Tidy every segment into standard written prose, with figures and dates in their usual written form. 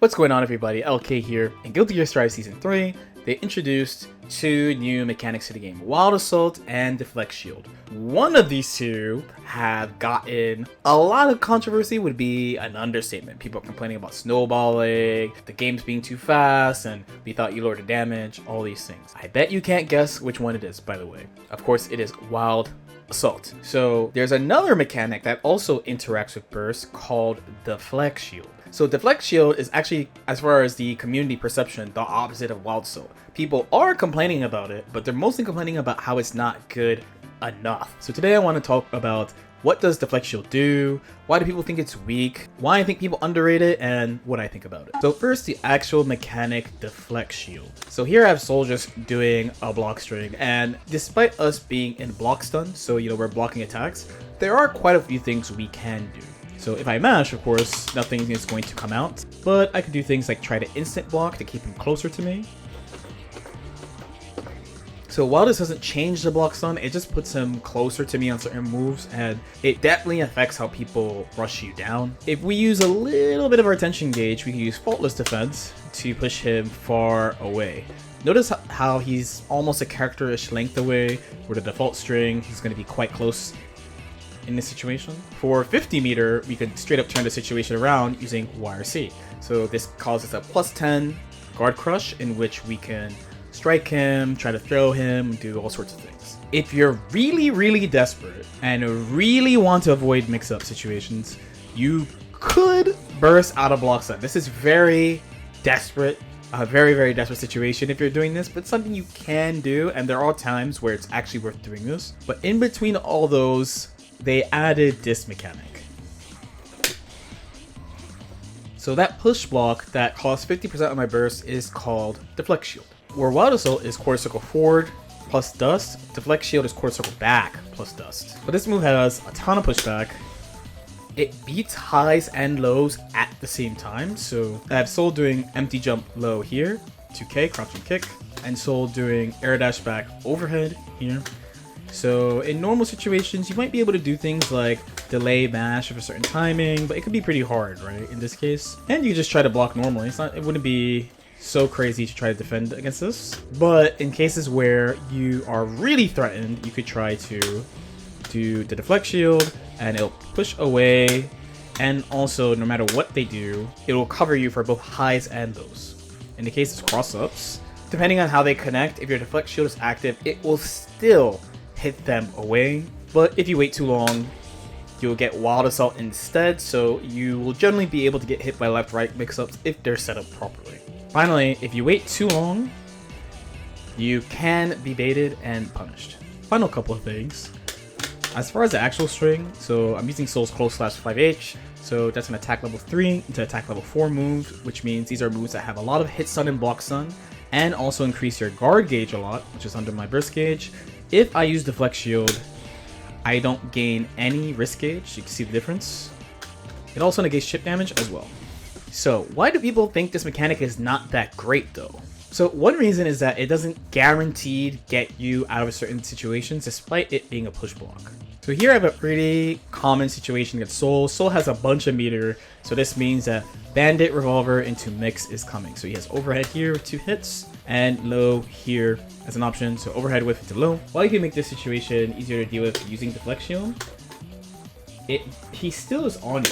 What's going on, everybody? LK here. In Guilty Gear Strive Season 3, they introduced two new mechanics to the game, Wild Assault and Deflect Shield. One of these two have gotten a lot of controversy, would be an understatement. People are complaining about snowballing, the game's being too fast, and we thought you lowered the damage, all these things. I bet you can't guess which one it is, by the way. Of course, it is Wild Assault. So there's another mechanic that also interacts with burst called Deflect Shield. So Deflect Shield is actually, as far as the community perception, the opposite of Wild Assault. People are complaining about it, but they're mostly complaining about how it's not good enough. So today I want to talk about what does Deflect Shield do, why do people think it's weak, why I think people underrate it, and what I think about it. So first, the actual mechanic Deflect Shield. So here I have Soul just doing a block string, and despite us being in block stun, so we're blocking attacks, there are quite a few things we can do. So if I mash, of course, nothing is going to come out, but I could do things like try to instant block to keep him closer to me. So while this doesn't change the block stun, it just puts him closer to me on certain moves, and it definitely affects how people rush you down. If we use a little bit of our attention gauge, we can use Faultless Defense to push him far away. Notice how he's almost a character-ish length away, where the default string, he's going to be quite close in this situation. For 50 meter, we could straight up turn the situation around using YRC. So this causes a +10 guard crush, in which we can strike him, try to throw him, do all sorts of things. If you're really desperate and really want to avoid mix-up situations, you could burst out of block stun. This is very desperate, a very desperate situation if you're doing this, but something you can do, and there are times where it's actually worth doing this. But in between all those, they added this mechanic. So that push block that costs 50% of my burst is called Deflect Shield. Where Wild Assault is quarter circle forward plus dust, Deflect Shield is quarter circle back plus dust. But this move has a ton of pushback. It beats highs and lows at the same time. So I have Soul doing empty jump low here, 2K, crouching kick, and Soul doing air dash back overhead here. So in normal situations, you might be able to do things like delay mash of a certain timing, but it could be pretty hard, right, in this case. And you just try to block normally. It wouldn't be so crazy to try to defend against this. But in cases where you are really threatened, you could try to do the Deflect Shield, and it'll push away. And also, no matter what they do, it will cover you for both highs and lows. In the case of cross-ups, depending on how they connect, if your Deflect Shield is active, it will still hit them away, but if you wait too long, you'll get Wild Assault instead, so you will generally be able to get hit by left-right mix-ups if they're set up properly. Finally, if you wait too long, you can be baited and punished. Final couple of things. As far as the actual string, so I'm using Soul's Close Slash 5H, so that's an attack level 3 into attack level 4 move, which means these are moves that have a lot of hit stun and block stun, and also increase your guard gauge a lot, which is under my burst gauge. If I use Deflect Shield, I don't gain any risk gauge. You can see the difference. It also negates chip damage as well. So why do people think this mechanic is not that great though? So one reason is that it doesn't guaranteed get you out of certain situations despite it being a push block. So here I have a pretty common situation against Soul. Soul has a bunch of meter, so this means that Bandit Revolver into Mix is coming. So he has overhead here with 2 hits, and low here as an option, so overhead whiff into low. While you can make this situation easier to deal with using Deflect Shield, he still is on you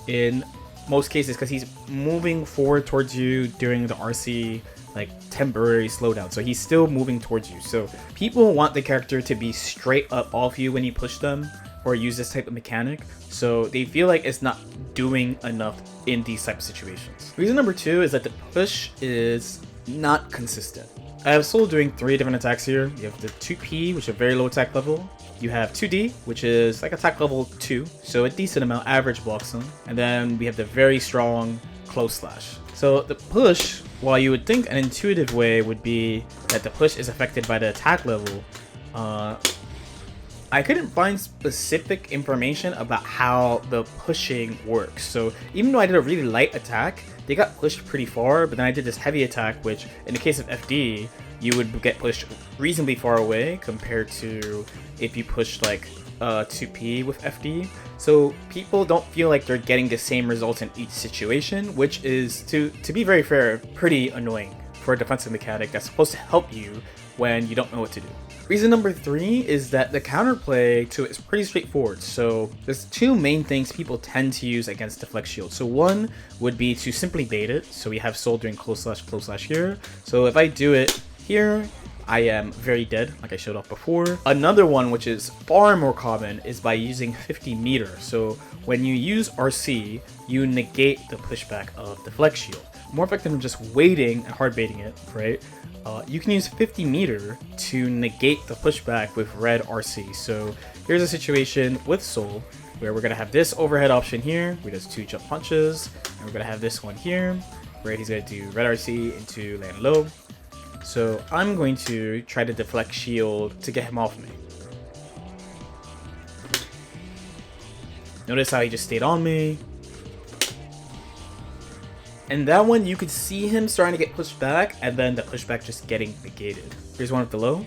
in most cases because he's moving forward towards you during the RC like temporary slowdown, so he's still moving towards you. So people want the character to be straight up off you when you push them or use this type of mechanic, so they feel like it's not doing enough in these type of situations. Reason number 2 is that the push is not consistent. I have Soul doing 3 different attacks here. You have the 2P, which is a very low attack level. You have 2D, which is like attack level 2, so a decent amount, average block stun. And then we have the very strong Close Slash. So the push, while you would think an intuitive way would be that the push is affected by the attack level, I couldn't find specific information about how the pushing works. So even though I did a really light attack, they got pushed pretty far, but then I did this heavy attack, which in the case of FD, you would get pushed reasonably far away compared to if you pushed like 2P with FD, so people don't feel like they're getting the same results in each situation, which is, to be very fair, pretty annoying for a defensive mechanic that's supposed to help you when you don't know what to do. Reason number 3 is that the counterplay to it is pretty straightforward. So there's two main things people tend to use against Deflect Shield. So one would be to simply bait it. So we have Soul doing close slash here. So if I do it here, I am very dead, like I showed off before. Another one, which is far more common, is by using 50 meter. So when you use RC, you negate the pushback of Deflect Shield. More effective than just waiting and hard baiting it, right? You can use 50 meter to negate the pushback with red RC. So here's a situation with Soul where we're gonna have this overhead option here, where does 2 jump punches, and we're gonna have this one here, where he's gonna do red RC into land low. So I'm going to try to deflect shield to get him off me. Notice how he just stayed on me. And that one, you could see him starting to get pushed back, and then the pushback just getting negated. Here's one at the low.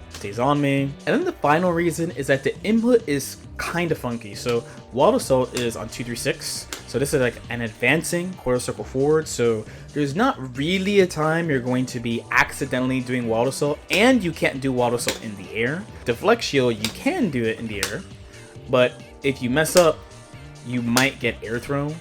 Stays on me. And then the final reason is that the input is kind of funky. So Wild Assault is on 236. So this is like an advancing quarter circle forward. So there's not really a time you're going to be accidentally doing Wild Assault, and you can't do Wild Assault in the air. Deflect Shield, you can do it in the air, but if you mess up, you might get air thrown,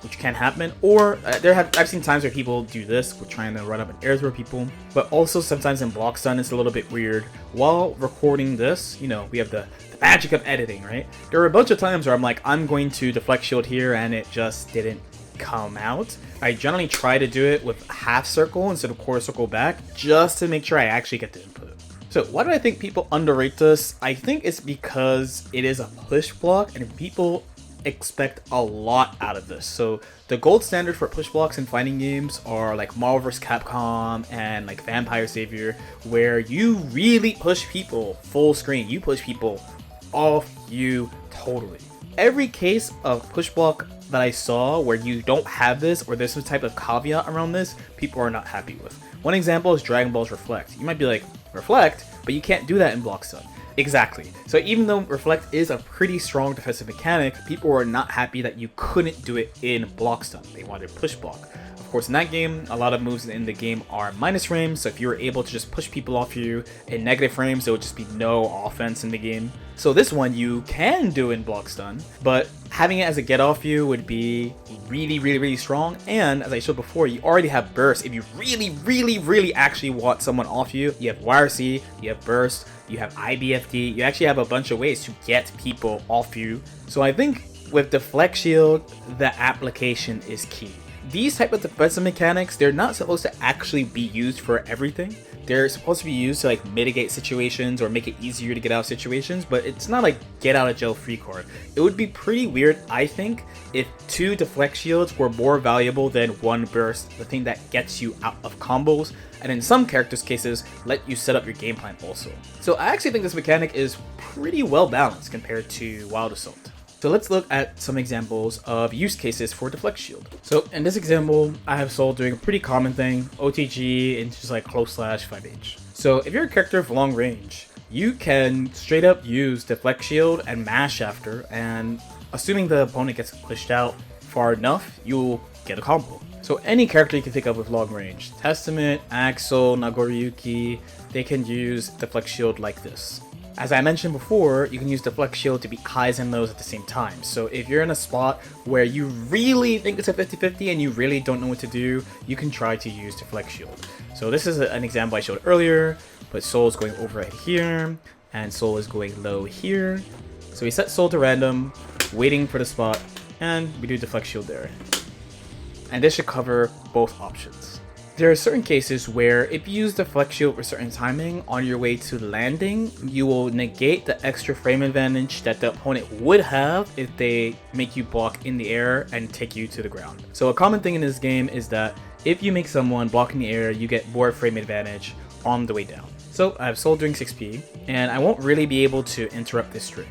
which can happen. Or I've seen times where people do this, we're trying to run up and air throw people. But also sometimes in block stun, it's a little bit weird. While recording this, you know, we have the magic of editing, right? There were a bunch of times where I'm like, I'm going to deflect shield here, and it just didn't come out. I generally try to do it with half circle instead of quarter circle back, just to make sure I actually get the input. So why do I think people underrate this? I think it's because it is a push block, and people expect a lot out of this. So the gold standard for push blocks in fighting games are like Marvel vs. Capcom and like Vampire Savior, where you really push people full screen. You push people off you totally. Every case of push block that I saw where you don't have this, or there's some type of caveat around this, people are not happy with. One example is Dragon Ball's Reflect. You might be like, Reflect? But you can't do that in block stun. Exactly. So even though Reflect is a pretty strong defensive mechanic, people were not happy that you couldn't do it in block stun. They wanted push block. Of course, in that game, a lot of moves in the game are minus frames, so if you were able to just push people off you in negative frames, there would just be no offense in the game. So this one you can do in block stun, but having it as a get off you would be really strong. And as I showed before, you already have burst. If you really actually want someone off you, you have YRC, you have burst, you have IBFD, you actually have a bunch of ways to get people off you. So I think with Deflect Shield, the application is key. These type of defensive mechanics, they're not supposed to actually be used for everything. They're supposed to be used to like mitigate situations or make it easier to get out of situations, but it's not like get out of jail free card. It would be pretty weird, I think, if 2 deflect shields were more valuable than 1 burst, the thing that gets you out of combos, and in some characters' cases, let you set up your game plan also. So I actually think this mechanic is pretty well balanced compared to Wild Assault. So let's look at some examples of use cases for Deflect Shield. So in this example, I have Soul doing a pretty common thing, OTG and just like close slash 5H. So if you're a character of long range, you can straight up use Deflect Shield and mash after, and assuming the opponent gets pushed out far enough, you'll get a combo. So any character you can think of with long range, Testament, Axel, Nagoriyuki, they can use Deflect Shield like this. As I mentioned before, you can use Deflect Shield to beat highs and lows at the same time. So if you're in a spot where you really think it's a 50-50 and you really don't know what to do, you can try to use Deflect Shield. So this is an example I showed earlier, but Soul is going overhead here, and Soul is going low here. So we set Soul to random, waiting for the spot, and we do Deflect Shield there. And this should cover both options. There are certain cases where if you use Deflect Shield for certain timing on your way to landing, you will negate the extra frame advantage that the opponent would have if they make you block in the air and take you to the ground. So a common thing in this game is that if you make someone block in the air, you get more frame advantage on the way down. So I have Soul doing 6P, and I won't really be able to interrupt this string.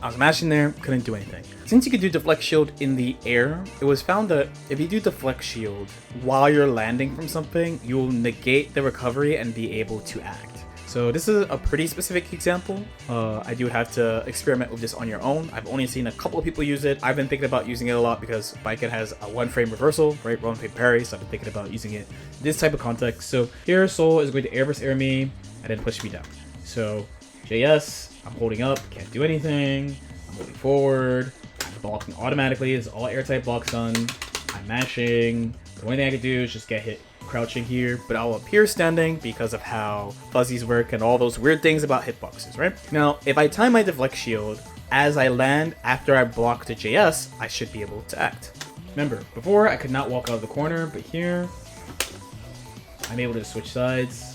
I was mashing there, couldn't do anything. Since you could do Deflect Shield in the air, it was found that if you do Deflect Shield while you're landing from something, you'll negate the recovery and be able to act. So this is a pretty specific example. I do have to experiment with this on your own. I've only seen a couple of people use it. I've been thinking about using it a lot because Biken has a 1-frame reversal, right? 1-frame parry, so I've been thinking about using it in this type of context. So here Soul is going to air versus air me and then push me down. So JS, I'm holding up, can't do anything. I'm moving forward, I'm blocking automatically. It's all air type blocks done. I'm mashing. The only thing I can do is just get hit crouching here, but I'll appear standing because of how fuzzies work and all those weird things about hitboxes, right? Now, if I time my Deflect Shield as I land after I block the JS, I should be able to act. Remember, before I could not walk out of the corner, but here, I'm able to switch sides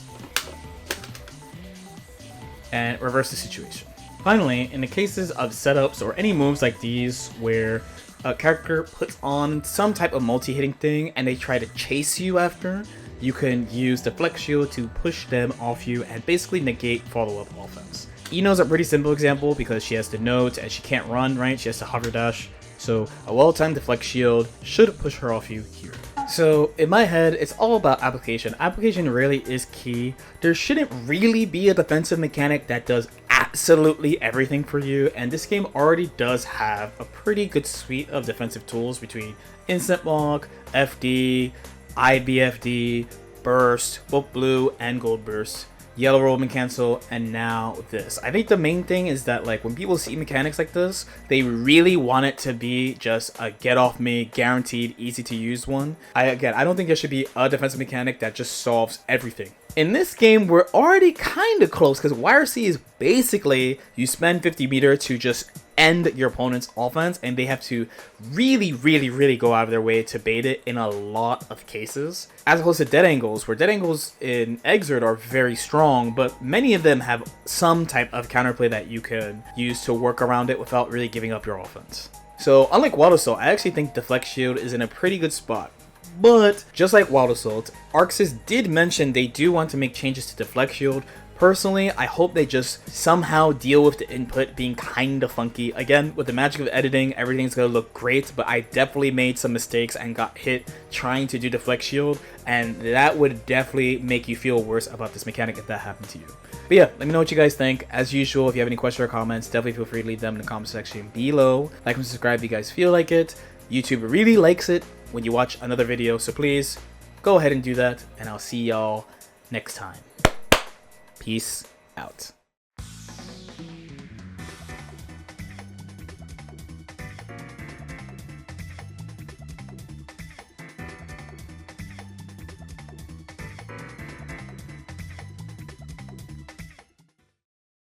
and reverse the situation. Finally, in the cases of setups or any moves like these where a character puts on some type of multi-hitting thing and they try to chase you after, you can use Deflect Shield to push them off you and basically negate follow-up offense. Ino's a pretty simple example because she has the nodes and she can't run, right? She has to hover dash. So a well-timed Deflect Shield should push her off you here. So in my head, it's all about application. Application really is key. There shouldn't really be a defensive mechanic that does absolutely everything for you, and this game already does have a pretty good suite of defensive tools between instant block, FD, IBFD, burst, both blue and gold burst, yellow rollman cancel, and now this. I think the main thing is that like when people see mechanics like this, they really want it to be just a get off me, guaranteed, easy to use one. I don't think there should be a defensive mechanic that just solves everything. In this game, we're already kind of close because YRC is basically you spend 50 meter to just end your opponent's offense, and they have to really go out of their way to bait it in a lot of cases. As opposed to dead angles, where dead angles in Exert are very strong, but many of them have some type of counterplay that you can use to work around it without really giving up your offense. So unlike Wild Assault, I actually think Deflect Shield is in a pretty good spot. But just like Wild Assault, Arxis did mention they do want to make changes to Deflect Shield. Personally, I hope they just somehow deal with the input being kind of funky. Again, with the magic of editing, everything's gonna look great, but I definitely made some mistakes and got hit trying to do Deflect Shield, and that would definitely make you feel worse about this mechanic if that happened to you. But yeah, let me know what you guys think. As usual, if you have any questions or comments, definitely feel free to leave them in the comment section below. Like and subscribe if you guys feel like it. YouTube really likes it when you watch another video, so please go ahead and do that, and I'll see y'all next time. Peace out.